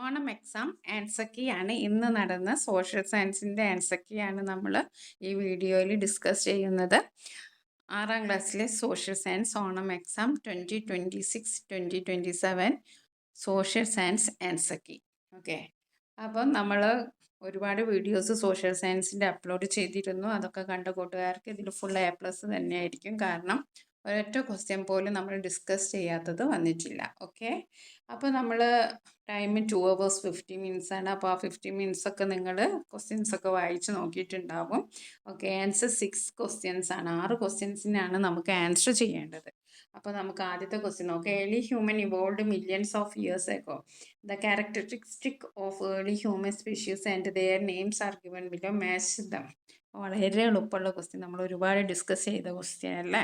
Onam exam answer key ആണ് ഇന്ന് നടന്ന സോഷ്യൽ സയൻസിൻ്റെ ആൻസർ കീ ആണ് നമ്മൾ ഈ വീഡിയോയിൽ ഡിസ്കസ് ചെയ്യുന്നത്. 6ാം ക്ലാസ്സിലെ social science Onam exam 2026-2027 social science answer key. Okay, അപ്പം നമ്മൾ ഒരുപാട് വീഡിയോസ് സോഷ്യൽ സയൻസിൻ്റെ അപ്ലോഡ് ചെയ്തിരുന്നു. അതൊക്കെ കണ്ട കൂട്ടുകാർക്ക് ഇതിൽ ഫുൾ A+ തന്നെയായിരിക്കും. കാരണം ഒരൊറ്റ ക്വസ്റ്റ്യൻ പോലും നമ്മൾ ഡിസ്കസ് ചെയ്യാത്തത് വന്നിട്ടില്ല. ഓക്കെ, അപ്പോൾ നമ്മൾ ടൈം 2 hours 50 minutes ആണ്. അപ്പോൾ ആ 50 minutes ഒക്കെ നിങ്ങൾ ക്വസ്റ്റ്യൻസ് ഒക്കെ വായിച്ച് നോക്കിയിട്ടുണ്ടാവും. ഓക്കെ, ആൻസർ 6 questions ആണ്. 6 ക്വസ്റ്റ്യൻസിനാണ് നമുക്ക് ആൻസർ ചെയ്യേണ്ടത്. അപ്പോൾ നമുക്ക് ആദ്യത്തെ ക്വസ്റ്റ്യൻ നോക്കാം. Early human evolved millions of years ago. The characteristic of early human species and their names are given below. Match them. വളരെ എളുപ്പമുള്ള ക്വസ്റ്റ്യൻ, നമ്മൾ ഒരുപാട് ഡിസ്കസ് ചെയ്ത ക്വസ്റ്റ്യൻ അല്ലേ.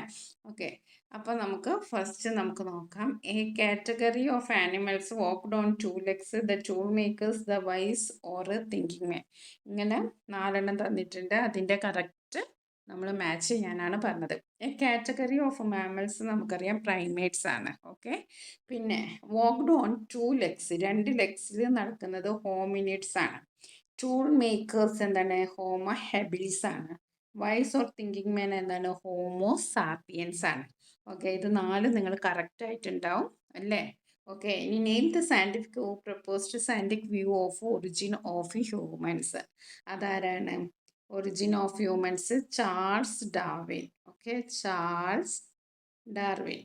ഓക്കെ, അപ്പോൾ നമുക്ക് ഫസ്റ്റ് നമുക്ക് നോക്കാം. A category of animals walked on 2 legs, the tool makers, the wise or thinking man. ഇങ്ങനെ 4 തന്നിട്ടുണ്ട്. അതിൻ്റെ കറക്റ്റ് നമ്മൾ മാച്ച് ചെയ്യാനാണ് പറഞ്ഞത്. എ കാറ്റഗറി ഓഫ് മാമൽസ് നമുക്കറിയാം പ്രൈമേറ്റ്സ് ആണ്. ഓക്കെ, പിന്നെ വാക്ക്ഡ് ഓൺ 2 legs, 2 ലെഗ്സിൽ നടക്കുന്നത് ഹോമിനിഡ്സ് ആണ്. ടൂൾ മേക്കേഴ്സ് എന്താണ്? ഹോമോ ഹെബിലിസ് ആണ്. വൈസ് ഓർ തിങ്കിങ് മാൻ എന്താണ്? ഹോമോ സാപ്പിയൻസ് ആണ്. ഓക്കെ, ഇത് 4 നിങ്ങൾ കറക്റ്റ് ആയിട്ടുണ്ടാവും അല്ലേ. ഓക്കെ, ഇനി name the scientific proposed scientific view of origin of humans. അതാരാണ്? Origin of humans Charles Darwin. Okay, Charles Darwin.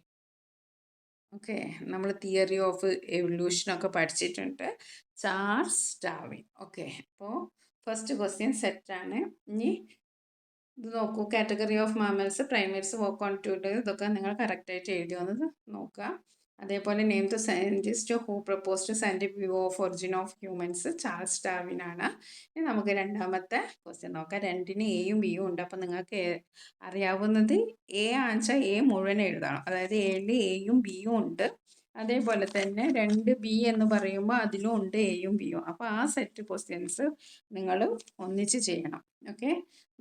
Okay, നമ്മൾ തിയറി ഓഫ് എവല്യൂഷനൊക്കെ പഠിച്ചിട്ടുണ്ട്. Charles Darwin. ഓക്കെ, അപ്പോൾ ഫസ്റ്റ് ക്വസ്റ്റ്യൻ സെറ്റാണ്. ഇനി ഇത് നോക്കൂ. Category of mammals, primates, work on two, ഇതൊക്കെ നിങ്ങൾ കറക്റ്റായിട്ട് എഴുതി വന്നത് നോക്കുക. അതേപോലെ name the scientist who proposed scientific view of origin of humans Charles Darwin ആണ്. ഇനി നമുക്ക് രണ്ടാമത്തെ ക്വസ്റ്റ്യൻ നോക്കാം. 2ന് എയും ബിയും ഉണ്ട്. അപ്പം നിങ്ങൾക്ക് അറിയാവുന്നത് എ ആണെച്ചാൽ എ മുഴുവൻ എഴുതണം. അതായത് എയിൽ എയും ബിയും ഉണ്ട്. അതേപോലെ തന്നെ 2B എന്ന് പറയുമ്പോൾ അതിലും ഉണ്ട് എയും ബിയും. അപ്പോൾ ആ സെറ്റ് ക്വസ്റ്റ്യൻസ് നിങ്ങൾ ഒന്നിച്ച് ചെയ്യണം. ഓക്കെ,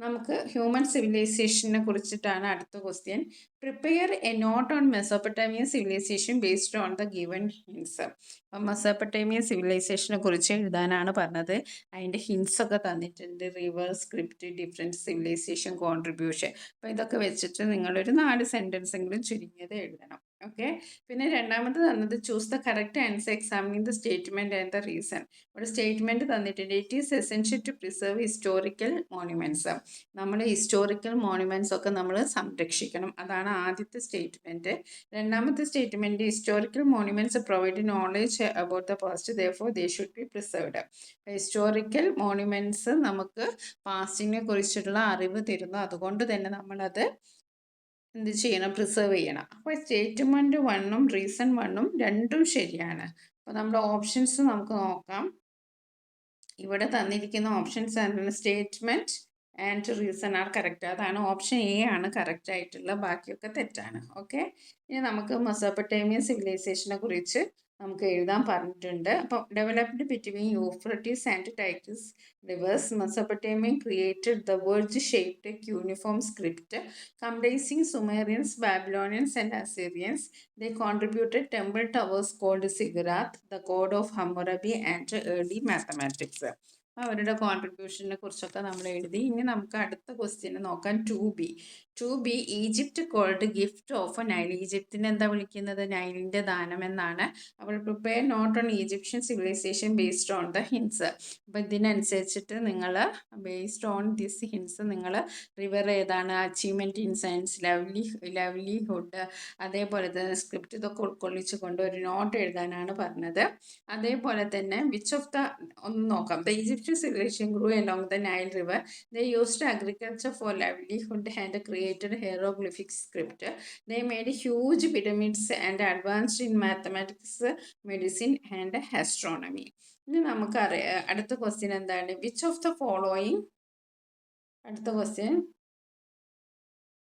നമുക്ക് ഹ്യൂമൻ സിവിലൈസേഷനെ കുറിച്ചിട്ടാണ് അടുത്ത question. Prepare a note on Mesopotamian civilisation based on the given hints. അപ്പം മെസോപ്പൊട്ടേമിയൻ സിവിലൈസേഷനെ കുറിച്ച് എഴുതാനാണ് പറഞ്ഞത്. അതിൻ്റെ ഹിൻസ് ഒക്കെ തന്നിട്ടുണ്ട്. River, script, different civilisation contribution. അപ്പോൾ ഇതൊക്കെ വെച്ചിട്ട് നിങ്ങളൊരു 4 സെൻറ്റൻസ് എങ്കിലും ചുരുങ്ങിയത് എഴുതണം. ഓക്കെ, പിന്നെ രണ്ടാമത് തന്നത് choose the correct answer examining the statement and the reason. ഇവിടെ സ്റ്റേറ്റ്മെൻറ്റ് തന്നിട്ടുണ്ട്. It is essential to preserve historical monuments. നമ്മൾ ഹിസ്റ്റോറിക്കൽ മോണുമെൻറ്റ്സ് ഒക്കെ നമ്മൾ സംരക്ഷിക്കണം. അതാണ് ആദ്യത്തെ സ്റ്റേറ്റ്മെൻറ്റ്. രണ്ടാമത്തെ statement historical monuments provide knowledge about the past, therefore they should be preserved. Historical monuments നമുക്ക് പാസ്റ്റിനെ കുറിച്ചുള്ള അറിവ് തരുന്നു. അതുകൊണ്ട് തന്നെ നമ്മളത് എന്ത് ചെയ്യണം? പ്രിസർവ് ചെയ്യണം. അപ്പോൾ സ്റ്റേറ്റ്മെൻറ്റ് 1ഉം റീസൺ 1ഉം രണ്ടും ശരിയാണ്. അപ്പോൾ നമ്മുടെ ഓപ്ഷൻസ് നമുക്ക് നോക്കാം. ഇവിടെ തന്നിരിക്കുന്ന ഓപ്ഷൻസ് ആണ് statement and reason are correct. അതാണ് ഓപ്ഷൻ എ ആണ് കറക്റ്റ് ആയിട്ടുള്ള, ബാക്കിയൊക്കെ തെറ്റാണ്. ഓക്കെ, ഇനി നമുക്ക് മെസോപ്പൊട്ടേമിയൻ സിവിലൈസേഷനെ കുറിച്ച് നമുക്ക് എഴുതാൻ പറഞ്ഞിട്ടുണ്ട്. അപ്പോൾ developed between Euphrates and Tigris rivers, Mesopotamian created the wedge-shaped cuneiform script comprising Sumerians, Babylonians, and Assyrians. They contributed temple towers called ziggurat, the god of Hammurabi, and early mathematics. അവരുടെ കോൺട്രിബ്യൂഷനെ കുറിച്ചൊക്കെ നമ്മൾ എഴുതി. ഇനി നമുക്ക് അടുത്ത ക്വസ്റ്റ്യൻ നോക്കാം. 2B Egypt called gift of Nile. ഈജിപ്തിനെ എന്താ വിളിക്കുന്നത്? നൈലിൻ്റെ ദാനം എന്നാണ്. അവൾ prepare note on Egyptian civilization based on the hints. അപ്പോൾ ഇതിനനുസരിച്ചിട്ട് നിങ്ങൾ ബേസ്ഡ് ഓൺ ദിസ് ഹിൻസ് നിങ്ങൾ റിവർ ഏതാണ്, അച്ചീവ്മെൻറ്റ് ഇൻ സയൻസ്, ലവ്ലിഹുഡ്, അതേപോലെ തന്നെ സ്ക്രിപ്റ്റ്, ഇതൊക്കെ ഉൾക്കൊള്ളിച്ച് കൊണ്ട് ഒരു നോട്ട് എഴുതാനാണ് പറഞ്ഞത്. അതേപോലെ തന്നെ വിച്ച് ഓഫ് ദ ഒന്ന് നോക്കാം. The Egyptian civilization grew along the Nile River. They used agriculture for livelihood and created hieroglyphic script. They made huge pyramids and advanced in mathematics, medicine, and astronomy. ഇനി നമുക്കറിയാം അടുത്ത question എന്താണ്? Which of the following. അടുത്ത question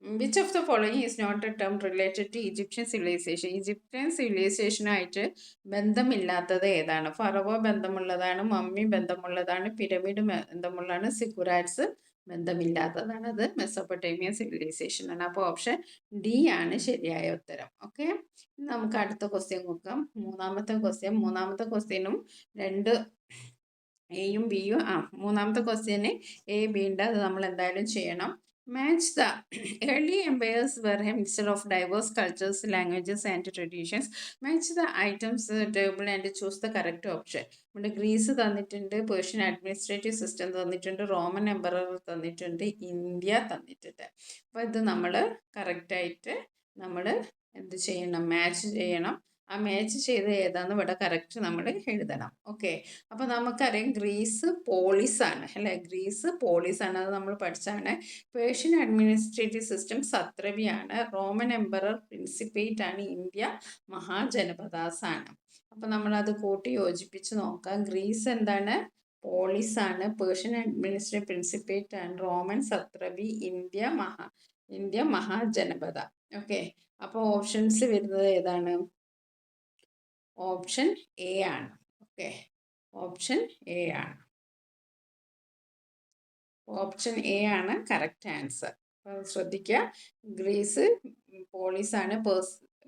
which of the following is not a term related to Egyptian civilization? Egyptian സിവിലൈസേഷനായിട്ട് ബന്ധമില്ലാത്തത് ഏതാണ്? Pharaoh ബന്ധമുള്ളതാണ്, mummy ബന്ധമുള്ളതാണ്, pyramid ബന്ധമുള്ളതാണ്, സിഗുറാറ്റ്സ് ബന്ധമില്ലാത്തതാണ്. അത് മെസ്സോപ്പൊട്ടേമിയൻ civilisation ആണ്. അപ്പോൾ ഓപ്ഷൻ ഡി ആണ് ശരിയായ ഉത്തരം. ഓക്കെ, നമുക്ക് അടുത്ത ക്വസ്റ്റ്യൻ നോക്കാം. മൂന്നാമത്തെ ക്വസ്റ്റ്യനും രണ്ട് എയും ബിയും മൂന്നാമത്തെ ക്വസ്റ്റ്യന് എ ബി ഉണ്ട്. അത് നമ്മൾ എന്തായാലും ചെയ്യണം. Match the early empires were a mixture of diverse cultures, languages and traditions. Match the items table and choose the correct option. നമ്മുടെ ഗ്രീസ് തന്നിട്ടുണ്ട്, പേർഷ്യൻ അഡ്മിനിസ്ട്രേറ്റീവ് സിസ്റ്റം തന്നിട്ടുണ്ട്, റോമൻ എംപറർ തന്നിട്ടുണ്ട്, India തന്നിട്ടുണ്ട്. അപ്പോൾ ഇത് നമ്മൾ കറക്റ്റായിട്ട് നമ്മൾ എന്ത് ചെയ്യണം? മാച്ച് ചെയ്യണം. ആ മാച്ച് ചെയ്ത് ഏതാന്ന് ഇവിടെ കറക്റ്റ് നമ്മൾ എഴുതണം. ഓക്കെ, അപ്പോൾ നമുക്കറിയാം ഗ്രീസ് പോളിസാണ് അല്ലേ? ഗ്രീസ് പോളിസാണ്, അത് നമ്മൾ പഠിച്ചാണ്. പേർഷ്യൻ അഡ്മിനിസ്ട്രേറ്റീവ് സിസ്റ്റം സത്രപിയാണ്. റോമൻ എംപറർ പ്രിൻസിപ്പേറ്റ് ആണ്. ഇന്ത്യ മഹാജനപദാസ് ആണ്. അപ്പോൾ നമ്മളത് കൂട്ടി യോജിപ്പിച്ച് നോക്കാം. ഗ്രീസ് എന്താണ്? പോളിസാണ്. പേർഷ്യൻ അഡ്മിനിസ്ട്രേറ്റീവ് പ്രിൻസിപ്പേറ്റ് ആണ്. Roman satrapy. India Mahajanapada. Okay, അപ്പോൾ ഓപ്ഷൻസ് വരുന്നത് ഏതാണ്? ഓപ്ഷൻ എ ആണ്. ഓക്കെ, ഓപ്ഷൻ എ ആണ്. ഓപ്ഷൻ എ ആണ് കറക്റ്റ് ആൻസർ. ശ്രദ്ധിക്കുക, ഗ്രീസ് പോളിസാണ്.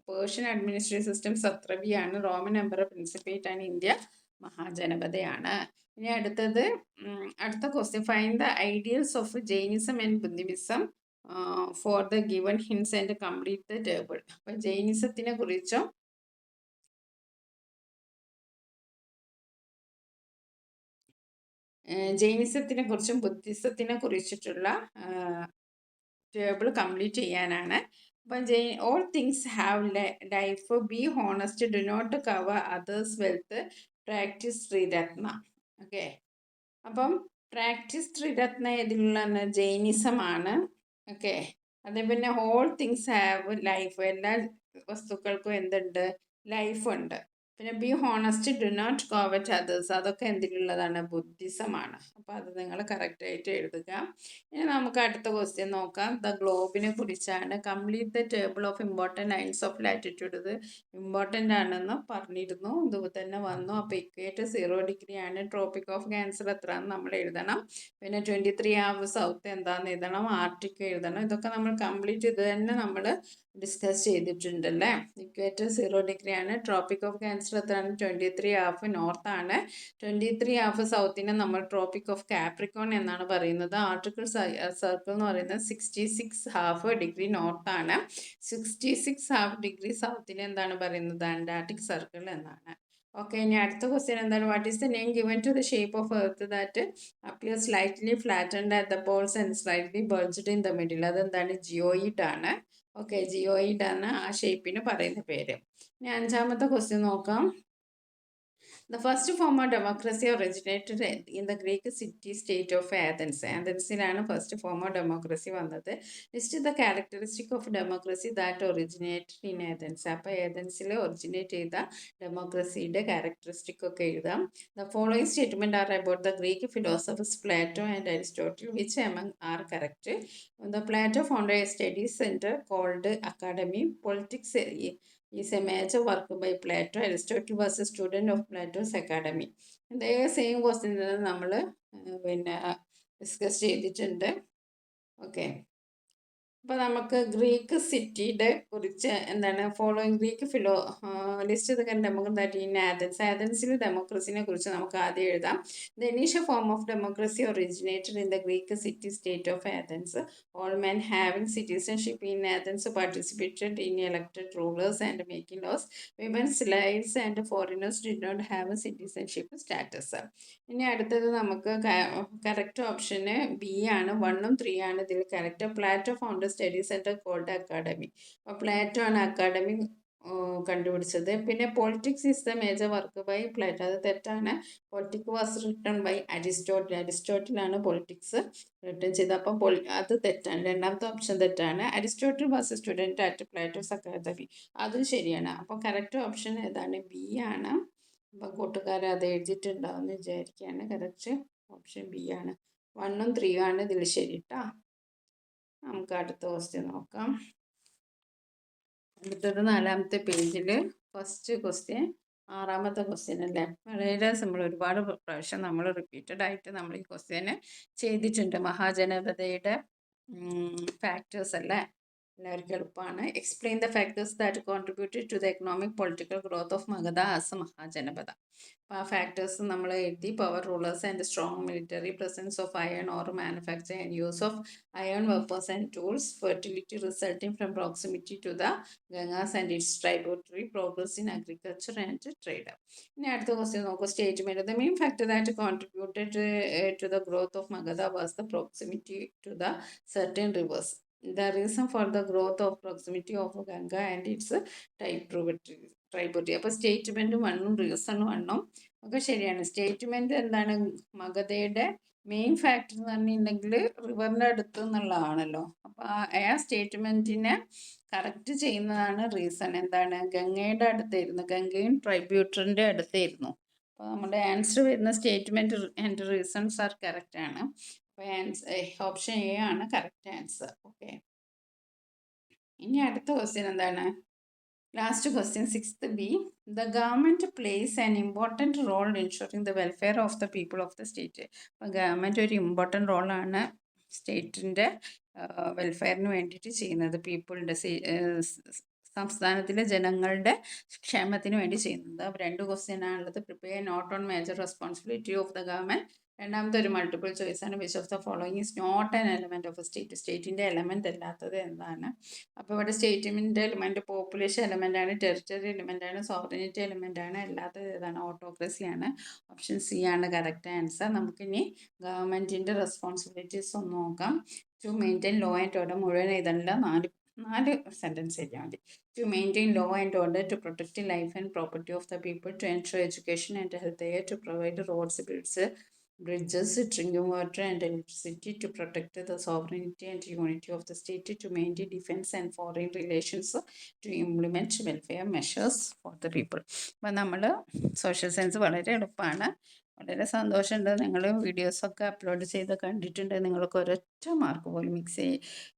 പേർഷ്യൻ അഡ്മിനിസ്ട്രേറ്റീവ് സിസ്റ്റം സത്രപിയാണ്. റോമൻ എംപറർ പ്രിൻസിപ്പേറ്റ് ആണ്. ഇന്ത്യ മഹാജനപദയാണ്. ഇനി അടുത്ത question. Find the ideals of Jainism and Buddhism for the given hints and complete the table. അപ്പം ജൈനിസത്തിനെ കുറിച്ചും ജൈനിസത്തിനെ കുറിച്ചും ബുദ്ധിസത്തിനെ കുറിച്ചിട്ടുള്ള ടേബിൾ കംപ്ലീറ്റ് ചെയ്യാനാണ്. അപ്പം all things have life, be honest, do not covet others wealth, practice Triratna. Okay, അപ്പം practice Triratna ഇതിലുള്ള ജൈനിസമാണ്. Okay, അതേപോലെ ഓൾ തിങ്സ് ഹാവ് ലൈഫ്, എല്ലാ വസ്തുക്കൾക്കും എന്തുണ്ട്? ലൈഫ് ഉണ്ട്. പിന്നെ be honest, do not covet others, അതൊക്കെ എന്തിലുള്ളതാണ്? ബുദ്ധിസമാണ്. അപ്പോൾ അത് നിങ്ങൾ കറക്റ്റായിട്ട് എഴുതുക. ഇനി നമുക്ക് അടുത്ത ക്വസ്റ്റ്യൻ നോക്കാം. ദ ഗ്ലോബിനെ കുറിച്ചാണ്. Complete the table of important lines of latitude. ഇത് ഇമ്പോർട്ടൻ്റ് ആണെന്ന് പറഞ്ഞിരുന്നു, ഇത് തന്നെ വന്നു. അപ്പോൾ ഇക്വേറ്റർ 0 ഡിഗ്രി ആണ്. ട്രോപ്പിക് ഓഫ് ക്യാൻസർ എത്രയാണെന്ന് നമ്മൾ എഴുതണം. പിന്നെ 23 ഹാവ് സൗത്ത് എന്താണെന്ന് എഴുതണം. ആർട്ടിക് എഴുതണം. ഇതൊക്കെ നമ്മൾ കംപ്ലീറ്റ് ഇത് തന്നെ നമ്മൾ ഡിസ്കസ് ചെയ്തിട്ടുണ്ടല്ലേ. ഇക്വേറ്റർ 0 ഡിഗ്രി ആണ്. ട്രോപ്പിക് ഓഫ് ക്യാൻസർ എത്രയാണ്? 23 ഹാഫ് നോർത്ത് ആണ്. 23 ഹാഫ് സൗത്തിനെ നമ്മൾ ട്രോപ്പിക് ഓഫ് കാപ്രിക്കോൺ എന്നാണ് പറയുന്നത്. ആർട്ടിക്കിൾ സർക്കിൾ എന്ന് പറയുന്നത് 66 ഹാഫ് ഡിഗ്രി നോർത്ത് ആണ്. 66 ഹാഫ് ഡിഗ്രി സൗത്തിനെ എന്താണ് പറയുന്നത്? അന്റാർട്ടിക് സർക്കിൾ എന്നാണ്. ഓക്കെ, ഇനി അടുത്ത ക്വസ്റ്റ്യൻ എന്താണ്? What is the name given to the shape of earth that appear slightly flattened at the poles and slightly bulged in the middle? അതെന്താണ്? Geoid ആണ്. Okay, geoid ആണ് ആ ഷേപ്പിന് പറയുന്ന പേര്. ഇനി അഞ്ചാമത്തെ ക്വസ്റ്റ്യൻ നോക്കാം. The first form of democracy originated in the Greek city-state of Athens. ആഥൻസിലാണ് ഫസ്റ്റ് ഫോം ഓഫ് ഡെമോക്രസി വന്നത്. List the characteristic of democracy that originated in Athens. അപ്പോൾ ഏഥൻസിൽ ഒറിജിനേറ്റ് ചെയ്ത ഡെമോക്രസിയുടെ ക്യാരക്ടറിസ്റ്റിക് ഒക്കെ എഴുതാം. The following statement are about the Greek philosophers Plato and Aristotle. Which among are correct? The Plato founded a study center called academy. Politics is a major work by Plato. Aristotle was a student of Plato's academy. ഇതേ same question നമ്മൾ പിന്നെ discuss ചെയ്തിട്ടുണ്ട്. Okay, അപ്പോൾ നമുക്ക് Greek സിറ്റിയുടെ കുറിച്ച് എന്താണ് following Greek list ചെയ്ത് നമുക്ക് ദാറ്റ് ഇൻ ആഥൻസ്. ആഥൻസിൽ ഡെമോക്രസിനെ കുറിച്ച് നമുക്ക് ആദ്യം എഴുതാം. The initial form of democracy originated in the Greek city state of Athens. All men having citizenship in Athens participated in elected rulers and making laws. Women, slaves and foreigners did not have a citizenship status. ഇനി അടുത്തത് നമുക്ക് correct ഓപ്ഷന് B ആണ്. 1ഉം 3 ആണ് ഇതിൽ correct. Plato founder study center called academy. അപ്പോൾ Plato ആണ് academy കണ്ടുപിടിച്ചത്. പിന്നെ politics is the major work by Plato. അത് തെറ്റാണ്. Politics was written by Aristotle. അരിസ്റ്റോട്ടിലാണ് പൊളിറ്റിക്സ് റിട്ടൺ ചെയ്തത്. അപ്പം അത് തെറ്റാണ്. രണ്ടാമത്തെ ഓപ്ഷൻ തെറ്റാണ്. Aristotle was a student at Plato's academy. അതും ശരിയാണ്. അപ്പോൾ കറക്റ്റ് ഓപ്ഷൻ ഏതാണ്? ബി ആണ്. അപ്പം കൂട്ടുകാരെ അത് എഴുതിയിട്ടുണ്ടാവുമെന്ന് വിചാരിക്കുകയാണ്. കറക്റ്റ് ഓപ്ഷൻ ബി ആണ്. 1ഉം 3ഉം ആണ് ഇതിൽ ശരി കേട്ടോ. നമുക്ക് അടുത്ത ക്വസ്റ്റ്യൻ നോക്കാം. അടുത്തത് 4ാമത്തെ പേജിൽ ഫസ്റ്റ് ക്വസ്റ്റ്യൻ 6ാമത്തെ ക്വസ്റ്റ്യൻ അല്ലേ. വളരെ സിമ്പിൾ. ഒരുപാട് പ്രാവശ്യം നമ്മൾ റിപ്പീറ്റഡ് ആയിട്ട് നമ്മൾ ഈ ക്വസ്റ്റ്യന് ചെയ്തിട്ടുണ്ട്. മഹാജനപദയുടെ ഫാക്ടേഴ്സ് അല്ലേ, എല്ലാവർക്കും എളുപ്പമാണ്. Explain the factors that contributed to the economic political growth of Magadha as a Mahajanapada. അപ്പോൾ ആ ഫാക്ടേഴ്സ് നമ്മൾ എഴുതി. Power rulers and strong military, presence of iron or manufacture and use of iron weapons and tools, fertility resulting from proximity to the Gangas and its tributary, progress in agriculture and trade. ഇനി അടുത്ത question നോക്കൂ. Statement. The main factor that contributed to the growth of Magadha was the proximity to the certain rivers. The reason for the growth of proximity of Ganga and its tributary. അപ്പോൾ statement 1ഉം reason 1ഉം ഒക്കെ ശരിയാണ്. Statement എന്താണ്? മഗധയുടെ main factor എന്ന് പറഞ്ഞിട്ടുണ്ടെങ്കിൽ റിവറിൻ്റെ അടുത്ത് എന്നുള്ളതാണല്ലോ. അപ്പോൾ ആ സ്റ്റേറ്റ്മെൻറ്റിനെ correct ചെയ്യുന്നതാണ് റീസൺ. എന്താണ്? ഗംഗയുടെ അടുത്തായിരുന്നു, ഗംഗയും ട്രൈബ്യൂട്ടറിൻ്റെ അടുത്തായിരുന്നു. അപ്പോൾ നമ്മുടെ ആൻസർ വരുന്ന statement and reasons are correct ആണ്. അപ്പോൾ ഓപ്ഷൻ എ ആണ് കറക്റ്റ് ആൻസർ. ഓക്കെ. ഇനി അടുത്ത ക്വസ്റ്റ്യൻ എന്താണ്? Last question 6th B. The government plays an important role in ensuring the welfare of the people of the state. അപ്പോൾ government ഒരു important റോളാണ് സ്റ്റേറ്റിൻ്റെ വെൽഫെയറിന് വേണ്ടിയിട്ട് ചെയ്യുന്നത്. പീപ്പിളിൻ്റെ സംസ്ഥാനത്തിലെ ജനങ്ങളുടെ ക്ഷേമത്തിന് വേണ്ടി ചെയ്യുന്നത്. അപ്പോൾ 2 ക്വസ്റ്റ്യൻ ആണുള്ളത്. Prepare note on major responsibility of the government. രണ്ടാമത്തെ ഒരു മൾട്ടിപ്പിൾ ചോയ്സ് ആണ്. Which of the following is not an element of a state. സ്റ്റേറ്റിൻ്റെ എലമെൻ്റ് അല്ലാത്തത് എന്താണ്? അപ്പോൾ ഇവിടെ സ്റ്റേറ്റിൻ്റെ എലമെൻറ്റ് പോപ്പുലേഷൻ എലമെൻ്റ് ആണ്, ടെറിട്ടറി എലമെൻ്റ് ആണ്, സോവറിനിറ്റി എലമെൻ്റ് ആണ്. അല്ലാത്തത് ഏതാണ്? ഓട്ടോക്രസിയാണ്. ഓപ്ഷൻ സി ആണ് കറക്റ്റ് ആൻസർ. നമുക്കിനി ഗവൺമെൻറ്റിൻ്റെ റെസ്പോൺസിബിലിറ്റീസ് ഒന്ന് നോക്കാം. To maintain law and order. മുഴുവൻ എഴുതണില്ല, 4 സെൻറ്റൻസ് എഴുതിയാൽ മതി. To maintain law and order, to protect the life and property of the people, to ensure education and health care, to provide roads, bridges, drinking water and electricity, to protect the sovereignty and unity of the state, to maintain defense and foreign relations, to implement welfare measures for the people. അപ്പോൾ നമ്മൾ social science വളരെ എളുപ്പമാണ്. വളരെ സന്തോഷമുണ്ട്. നിങ്ങൾ വീഡിയോസൊക്കെ upload ചെയ്ത് കണ്ടിട്ടുണ്ട്. നിങ്ങൾക്ക് ഒരൊറ്റ മാർക്ക് പോലും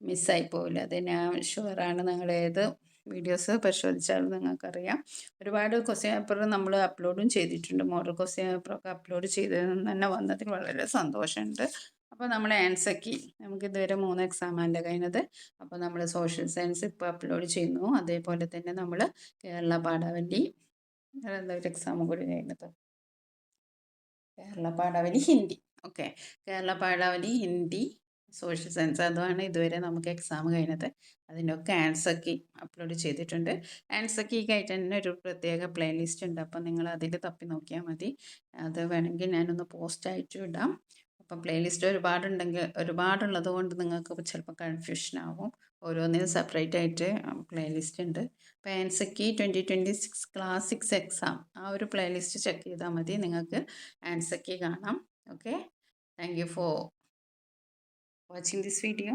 മിസ്സായി പോവില്ല. അത് ഞാൻ ഷുവറാണ്. നിങ്ങളേത് വീഡിയോസ് പരിശോധിച്ചാലും നിങ്ങൾക്കറിയാം. ഒരുപാട് ക്വസ്റ്റ്യൻ പേപ്പർ നമ്മൾ അപ്ലോഡും ചെയ്തിട്ടുണ്ട്. മോഡൽ ക്വസ്റ്റ്യൻ പേപ്പറൊക്കെ അപ്ലോഡ് ചെയ്തതെന്ന് തന്നെ വന്നതിൽ വളരെ സന്തോഷമുണ്ട്. അപ്പോൾ നമ്മൾ ആൻസർ കീ നമുക്ക് ഇതുവരെ 3 എക്സാമാണ് കഴിഞ്ഞത്. അപ്പോൾ നമ്മൾ സോഷ്യൽ സയൻസ് ഇപ്പോൾ അപ്ലോഡ് ചെയ്യുന്നു. അതേപോലെ തന്നെ നമ്മൾ കേരള പാഠാവലി ഒരു എക്സാമും കൂടി കഴിഞ്ഞത്, Kerala Padavali Hindi. Okay, Kerala Padavali Hindi social science, അതാണ് ഇതുവരെ നമുക്ക് എക്സാം കഴിഞ്ഞത്. അതിൻ്റെയൊക്കെ ആൻസർ കീ അപ്ലോഡ് ചെയ്തിട്ടുണ്ട്. ആൻസർ കീക്കായിട്ട് തന്നെ ഒരു പ്രത്യേക പ്ലേലിസ്റ്റ് ഉണ്ട്. അപ്പം നിങ്ങൾ അതിൽ തപ്പി നോക്കിയാൽ മതി. അത് വേണമെങ്കിൽ ഞാനൊന്ന് പോസ്റ്റായിട്ട് ഇടാം. അപ്പം പ്ലേലിസ്റ്റ് ഒരുപാടുള്ളത് കൊണ്ട് നിങ്ങൾക്ക് ചിലപ്പോൾ കൺഫ്യൂഷൻ ആവും. ഓരോന്നിനും സെപ്പറേറ്റ് ആയിട്ട് പ്ലേലിസ്റ്റ് ഉണ്ട്. അപ്പോൾ ആൻസർ കീ 2026 ക്ലാസ് 6 എക്സാം ആ ഒരു പ്ലേലിസ്റ്റ് ചെക്ക് ചെയ്താൽ മതി. നിങ്ങൾക്ക് ആൻസർ കീ കാണാം. Okay, thank you for watching this video.